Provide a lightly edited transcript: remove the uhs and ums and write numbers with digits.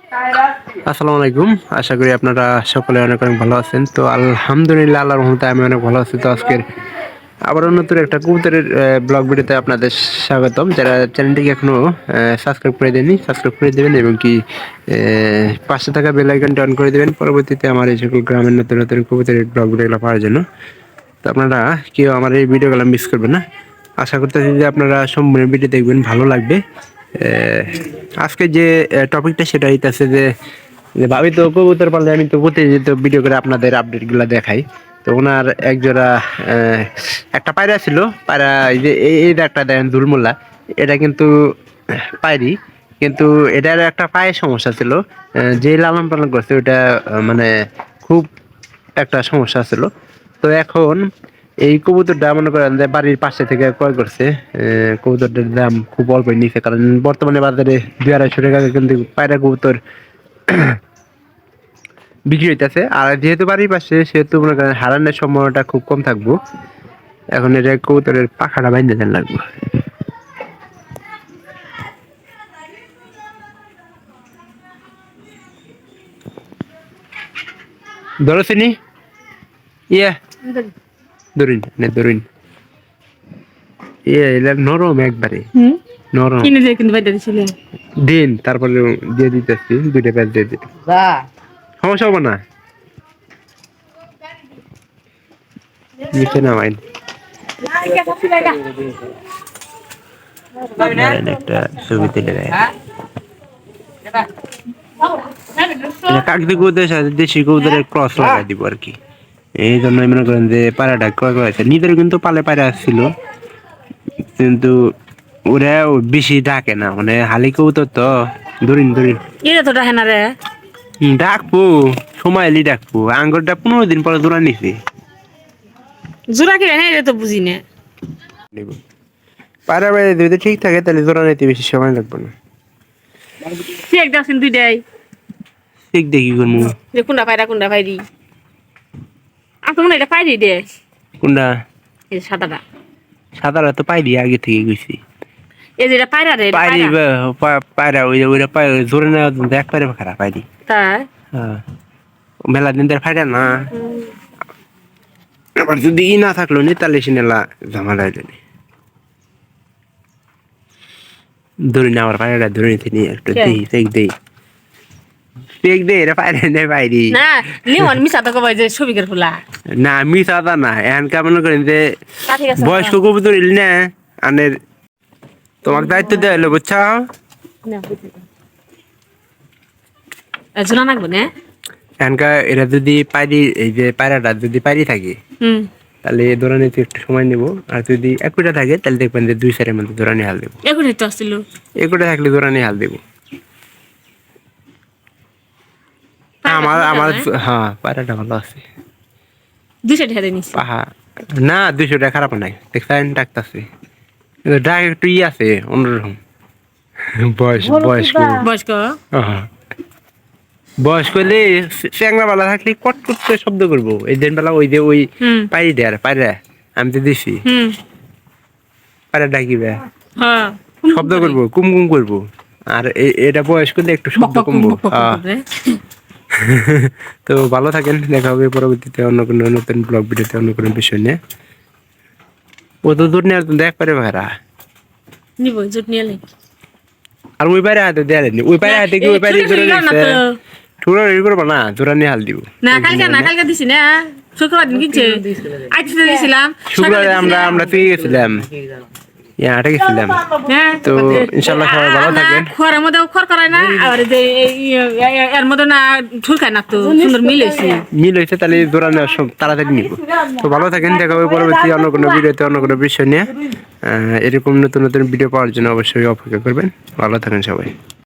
আসসালামু আলাইকুম। আশা করি আপনারা সকলে অনেক অনেক ভালো আছেন। তো আলহামদুলিল্লাহ আল্লাহর রহমতে আমি অনেক ভালো আছি। তো আজকের আবারও নতুন একটা কবুতরের ব্লগ ভিডিওতে আপনাদের স্বাগতম। যারা চ্যানেলটিকে এখনো সাবস্ক্রাইব করে দেননি, সাবস্ক্রাইব করে দেবেন এবং কি পাশে থাকা বেল আইকনটি অন করে দেবেন পরবর্তীতে আমার এই সকল গ্রামের নতুন নতুন কবুতরের ব্লগ ভিডিওগুলো পাওয়ার জন্য। তো আপনারা কেউ আমার এই ভিডিওগুলো মিস করবেন না। আশা করতেছি যে আপনারা সম্পূর্ণ ভিডিও দেখবেন, ভালো লাগবে। আজকে যে টপিকটা সেটা হইতেছে যে ভাবি তো কবুতর পাললে আমি তো প্রতিনিয়ত ভিডিও করে আপনাদের আপডেটগুলো দেখাই। তো ওনার একজোড়া একটা পায়রা ছিল, পায়রা এই যে এই একটা দেন দুলমুল্লা, এটা কিন্তু পায়রি, কিন্তু এটার একটা পায়ের সমস্যা ছিল। যে লালন পালন করছে ওটা মানে খুব একটা সমস্যা ছিল। তো এখন এই কবুতরটা মনে করেন যে বাড়ির পাশে থেকে ক্রয় করছে। কবুতরটার দাম খুব অল্প নিচে, কারণ বর্তমানে বাজারে 200-250 টাকা কিন্তু পায়রা কবুতর বিক্রি হইতেছে। আর যেহেতু বাড়ির পাশে, সেহেতু মনে করেন হারানোর সম্ভাবনাটা খুব কম থাকবো। এখন এটা কবুতরের পাখাটা বাইন্ধে দেন লাগবে। ধরো চিনি ইয়ে ধরুন না ধরুন এলা নরম একবারে নরম কিনে দিয়ে কিন্তু বাইরে দিছিলে দিন, তারপরে দিয়ে দিতেছি দুইটা প্যাচ দিয়ে দিতে সমস্যা হবো না। নিচে নামাইন একটা ছবি তুলে দেয়। কাকদি কবুতরের সাথে দেশি কবুতরের ক্রস লাগাই দিব আর কি। এই জন্য মনে করেন যে পায়রাটা ক্রয় করেছে। নিজের কিন্তু পালে পায়রা আসছিল, কিন্তু ওরা বেশি ডাকে না, মানে হালি কবুতর তো ধরিন ধরিন এটা তো ডাহে না রে ডাকবো, সময় এলি ডাকবো। আঙ্গুরটা 15 দিন পরে জোড়া নিছি। জোড়া কি হ্যাঁ এটা তো বুঝি না পায়রা বাইরে যদি ঠিক থাকে তাহলে জোড়া নিতে বেশি সময় লাগবে না। ঠিক দেখছেন দুইটাই ঠিক দেখি কোনো যে কোনটা পাইরি আপনি মনে হয় এটা পাইরি দে কোনটা এই সাদাটা সাদারা তো পাইরি আগে থেকে গেছি। এই যে এটা পায়রা রে পাইরি পায়রা ওইটা পায় জোরে না এক পায়রা খারাপ পাইরি। তাই হ্যাঁ, মেলা দিন ধরে ফাইটা না। আবার যদি না থাকলো নি তাহলে সিনেলা ঝামেলা হইল নি। ধরি না, আমার পায়রাটা ধরে নিতে নি একটু দেই চেক দেই এটা পায়রা নেই পাইরি না লিমন মিছা তো কবাই যে ছবিকের ফুলা না, আমি সাদা না। এখানকার মনে করেন যে ঠিক আছে বয়স্ক কবুতর ইল না আনের, তোমাকে দায়িত্ব দেওয়া হলো বুঝছো। জোড়া নাকবো না এখানকার এরা যদি পাইরি, এই যে পায়রাটা যদি পাইরি থাকে তাহলে দৌড়া নিতে একটু সময় নেব। আর যদি একুটা থাকে তাহলে দেখবেন যে 2-4 মধ্যে দৌড়ানি হাল দেবো। এখন তো আসছিল একুটা থাকলে দৌড়ানি হাল দেবো। আমার আমার হ্যাঁ পায়রাটা ভালো আছে। 200 টাকা দিয়ে নিছি পাহা না 200 টাকা খারাপ নাই, দেখছেন ডাকতেছে। ডাক একটু আছে অন্যরকম। বয়স্ক বয়স্ক বয়স্ক হলে চ্যাংরা বেলা থাকলে কট কট করে শব্দ করবো। এই দিন বেলা ওই যে ওই পাইরি দেয় পায়রা আমি তো দিছি পায়রা ডাকিবে হ্যাঁ শব্দ করবো, কুমকুম করবো। আর এটা বয়স করলে একটু শব্দ কমবো। তো ভালো থাকেন, দেখা হবে পরবর্তীতে অন্য কোনো নতুন ব্লগ ভিডিওতে অন্য কোনো বিষয় নিয়ে। ও তো দূর নিয়ে দেখ পারে ভাইরা নিব জুট নিয়ে আর ওই বাইরে হাতে দেয়নি, ওই বাইরে হাতে কি ওই বাইরে ধরে নিচ্ছে ঠুরা রেডি করবো না, জোড়া নিয়ে হাল দিব না কালকে দিছি না শুক্রবার দিন কিনছে আজকে দিয়েছিলাম শুক্রবারে আমরা তুই গেছিলাম হাটে গেছিলাম। তো ইনশাল্লাহ সবাই ভালো থাকবেন। খড়ের মধ্যে খড় করায় না, আর যে এর মধ্যে না ঠুলকায় না, তো সুন্দর মিল হয়েছে তাহলে জোড়া নেওয়া সব তাড়াতাড়ি নিব। তো ভালো থাকেন, দেখা হবে পরবর্তী অন্য কোনো ভিডিওতে অন্য কোনো বিষয় নিয়ে। এরকম নতুন নতুন ভিডিও পাওয়ার জন্য অবশ্যই অপেক্ষা করবেন। ভালো থাকেন সবাই।